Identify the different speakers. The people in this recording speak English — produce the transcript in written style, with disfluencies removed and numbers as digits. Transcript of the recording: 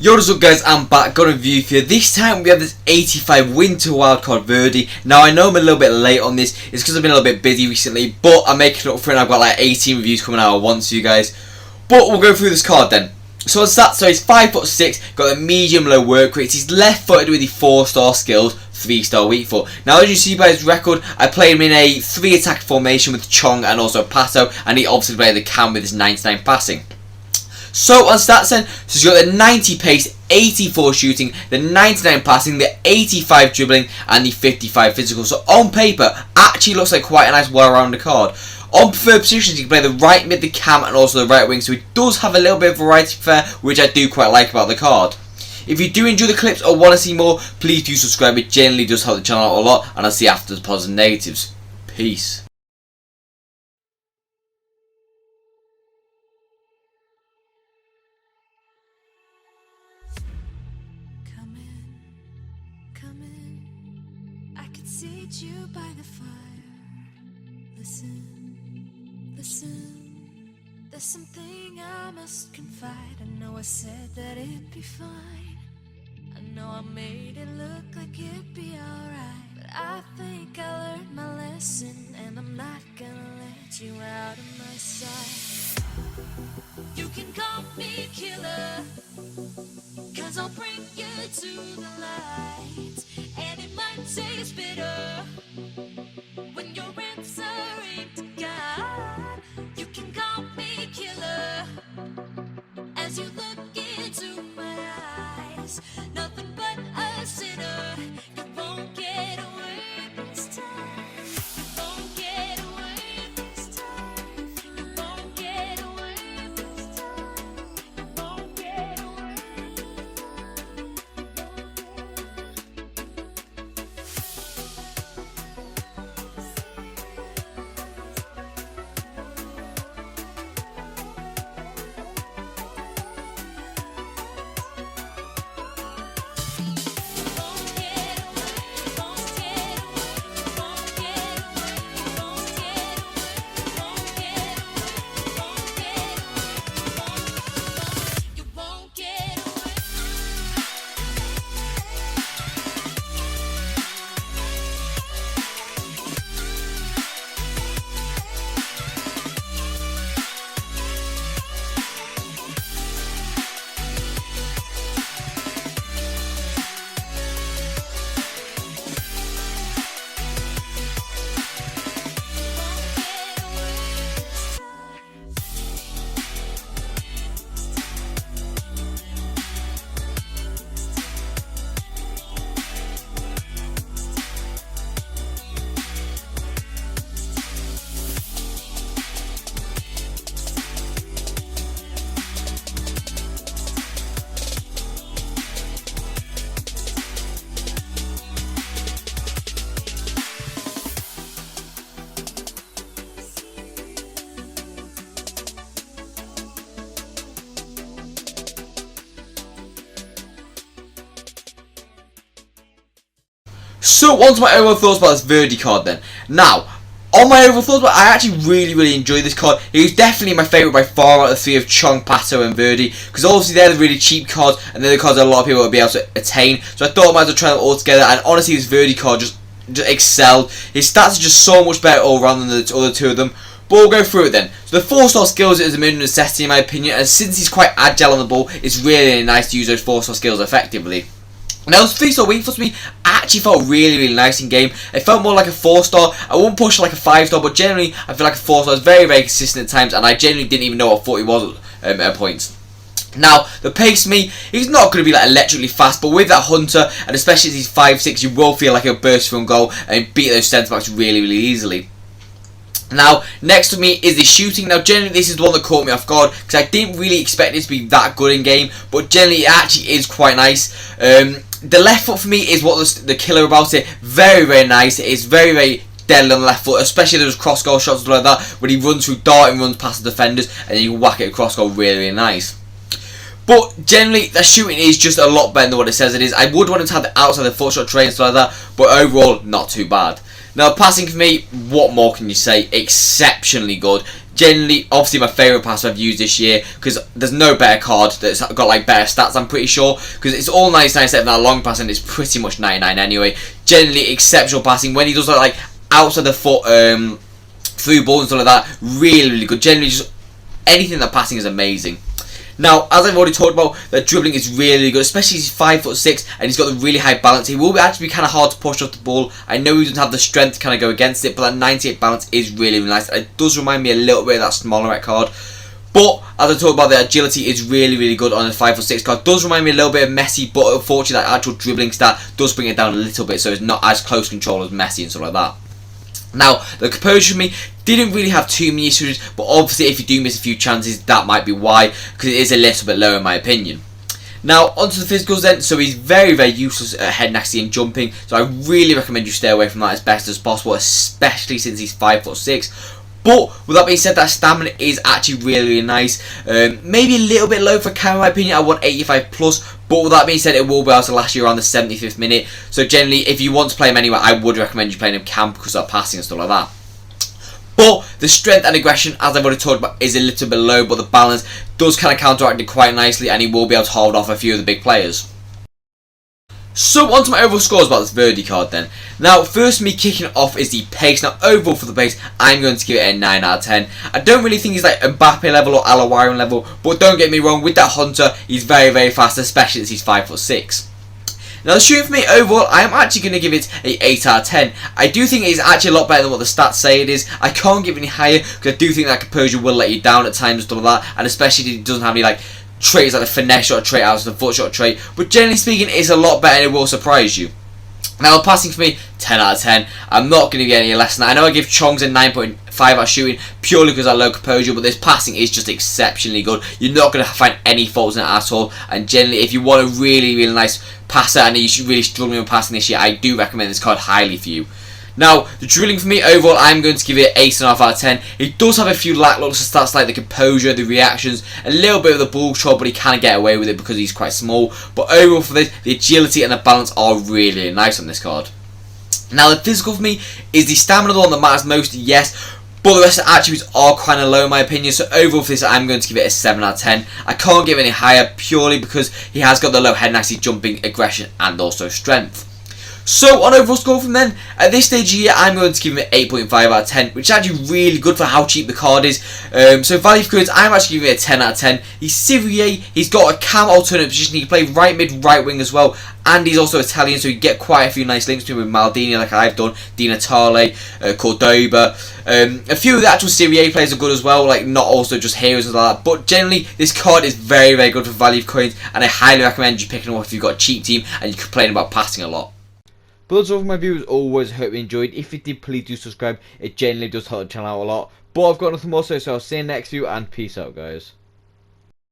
Speaker 1: Yo, what's up guys, I'm back, got a review for you. This time we have this 85 winter wildcard Verde. Now I know I'm a little bit late on this, it's because I've been a little bit busy recently, but I'm making up for it and I've got like 18 reviews coming out at once for you guys. But we'll go through this card then. So on stats, so he's 5'6", got a medium low work rate, he's left footed with the 4-star skills, 3-star weak foot. Now as you see by his record, I played him in a 3-attack formation with Chong and also Pato, and he obviously played the cam with his 99 passing. So on stats then, so he's got the 90 pace, 84 shooting, the 99 passing, the 85 dribbling, and the 55 physical. So on paper, actually looks like quite a nice well-rounded card. On preferred positions, he can play the right mid, the cam, and also the right wing. So he does have a little bit of variety there, which I do quite like about the card. If you do enjoy the clips or want to see more, please do subscribe. It generally does help the channel out a lot, and I'll see you after the positives and negatives. Peace.
Speaker 2: Seat you by the fire. Listen, listen. There's something I must confide. I know I said that it'd be fine. I know I made it look like it'd be alright, but I think I learned my lesson, and I'm not gonna let you out of my sight. You can call me killer, 'cause I'll bring you to the light. And it might taste bitter when you're answering to God. You can call me killer as you look into my eyes. Nothing but a sinner. You won't get away this time. You won't get away this time. You won't get away this time. You won't get away.
Speaker 1: So on to my overall thoughts about this Verde card then. Now, on my overall thoughts, I actually really enjoyed this card. It was definitely my favourite by far out of the three of Chong, Pato and Verde, because obviously they're the really cheap cards and they're the cards that a lot of people will be able to attain. So I thought I might as well try them all together, and honestly this Verde card just excelled. His stats are just so much better all around than the other two of them. But we'll go through it then. So the 4-star skills is a minimum necessity in my opinion, and since he's quite agile on the ball, it's really nice to use those 4-star skills effectively. Now, those 3-star weak foot to me actually felt really nice in game. It felt more like a 4-star. I wouldn't push like a 5-star, but generally I feel like a 4-star is very consistent at times, and I genuinely didn't even know what foot he was at points. Now, the pace to me, he's not going to be like electrically fast, but with that Hunter, and especially as he's 5'6", you will feel like he'll burst from goal and beat those centre backs really easily. Now, next to me is the shooting. Now, generally, this is the one that caught me off guard because I didn't really expect it to be that good in game, but generally, it actually is quite nice. The left foot for me is what the killer about it. Very nice. It's very deadly on the left foot, especially those cross goal shots like that when he runs through darting runs past the defenders and then you whack it across goal. Really nice. But generally, the shooting is just a lot better than what it says it is. I would want it to have the outside the foot shot tray and stuff like that, but overall, not too bad. Now, passing for me, what more can you say? Exceptionally good. Generally, obviously my favourite passer I've used this year, because there's no better card that's got like better stats, I'm pretty sure, because it's all 99 except that long pass and it's pretty much 99 anyway. Generally exceptional passing. When he does like outside the foot through balls and stuff like that, really good. Generally just anything that passing is amazing. Now, as I've already talked about, that dribbling is really good, especially he's 5'6" and he's got the really high balance. He will actually be kind of hard to push off the ball. I know he doesn't have the strength to kind of go against it, but that 98 balance is really, really nice. It does remind me a little bit of that smaller red card. But, as I talked about, the agility is really, really good on the 5'6" card. Does remind me a little bit of Messi, but unfortunately that actual dribbling stat does bring it down a little bit, so it's not as close control as Messi and stuff like that. Now, the composure for me didn't really have too many issues, but obviously if you do miss a few chances, that might be why, because it is a little bit low in my opinion. Now, onto the physicals then. So he's very, very useless at head nasty and jumping, so I really recommend you stay away from that as best as possible, especially since he's 5'6". But with that being said, that stamina is actually really, really nice. Maybe a little bit low for Cam in my opinion. I want 85 plus. But with that being said, it will be able to last you around the 75th minute. So generally, if you want to play him anywhere, I would recommend you playing him Cam because of passing and stuff like that. But the strength and aggression, as I've already talked about, is a little bit low. But the balance does kind of counteract it quite nicely, and he will be able to hold off a few of the big players. So onto my overall scores about this Verde card then. Now, first me kicking it off is the pace. Now, overall for the pace, I'm going to give it a 9 out of 10. I don't really think he's like Mbappe level or Alawaran level, but don't get me wrong, with that Hunter, he's very, very fast, especially as he's 5'6". Now, the shooting for me overall, I am actually going to give it a 8 out of 10. I do think it is actually a lot better than what the stats say it is. I can't give it any higher because I do think that composure will let you down at times and stuff like that, and especially if it doesn't have any like traits like the finesse shot trait, out of the foot shot trait. But generally speaking, it's a lot better and it will surprise you. Now, passing for me, 10 out of 10. I'm not going to get any less than that. I know I give Chong's a 9.5 out shooting purely because of low composure, but this passing is just exceptionally good. You're not going to find any faults in it at all. And generally, if you want a really, really nice passer and you should really struggle with passing this year, I do recommend this card highly for you. Now, the drilling for me overall, I'm going to give it 8.5 out of 10. It does have a few lackluster stats like the composure, the reactions, a little bit of the ball control, but he can get away with it because he's quite small. But overall for this, the agility and the balance are really, really nice on this card. Now, the physical for me is the stamina, the one that matters most, yes. But the rest of the attributes are kind of low in my opinion, so overall for this I'm going to give it a 7 out of 10. I can't give it any higher purely because he has got the low head nasty, jumping, aggression and also strength. So on overall score from then, at this stage here I'm going to give him an 8.5 out of 10, which is actually really good for how cheap the card is. So value for goods, I'm actually giving it a 10 out of 10. He's Serie A, he's got a Cam alternate position, he can play right mid, right wing as well, and he's also Italian, so you get quite a few nice links to him with Maldini like I've done, Di Natale, Cordoba. A few of the actual Serie A players are good as well, like not also just heroes and like that, but generally this card is very, very good for value for coins, and I highly recommend you picking him up if you've got a cheap team and you're complaining about passing a lot. But that's all for my viewers. Always hope you enjoyed. If you did, please do subscribe. It generally does help the channel out a lot. But I've got nothing more to say, so I'll see you next video and peace out, guys.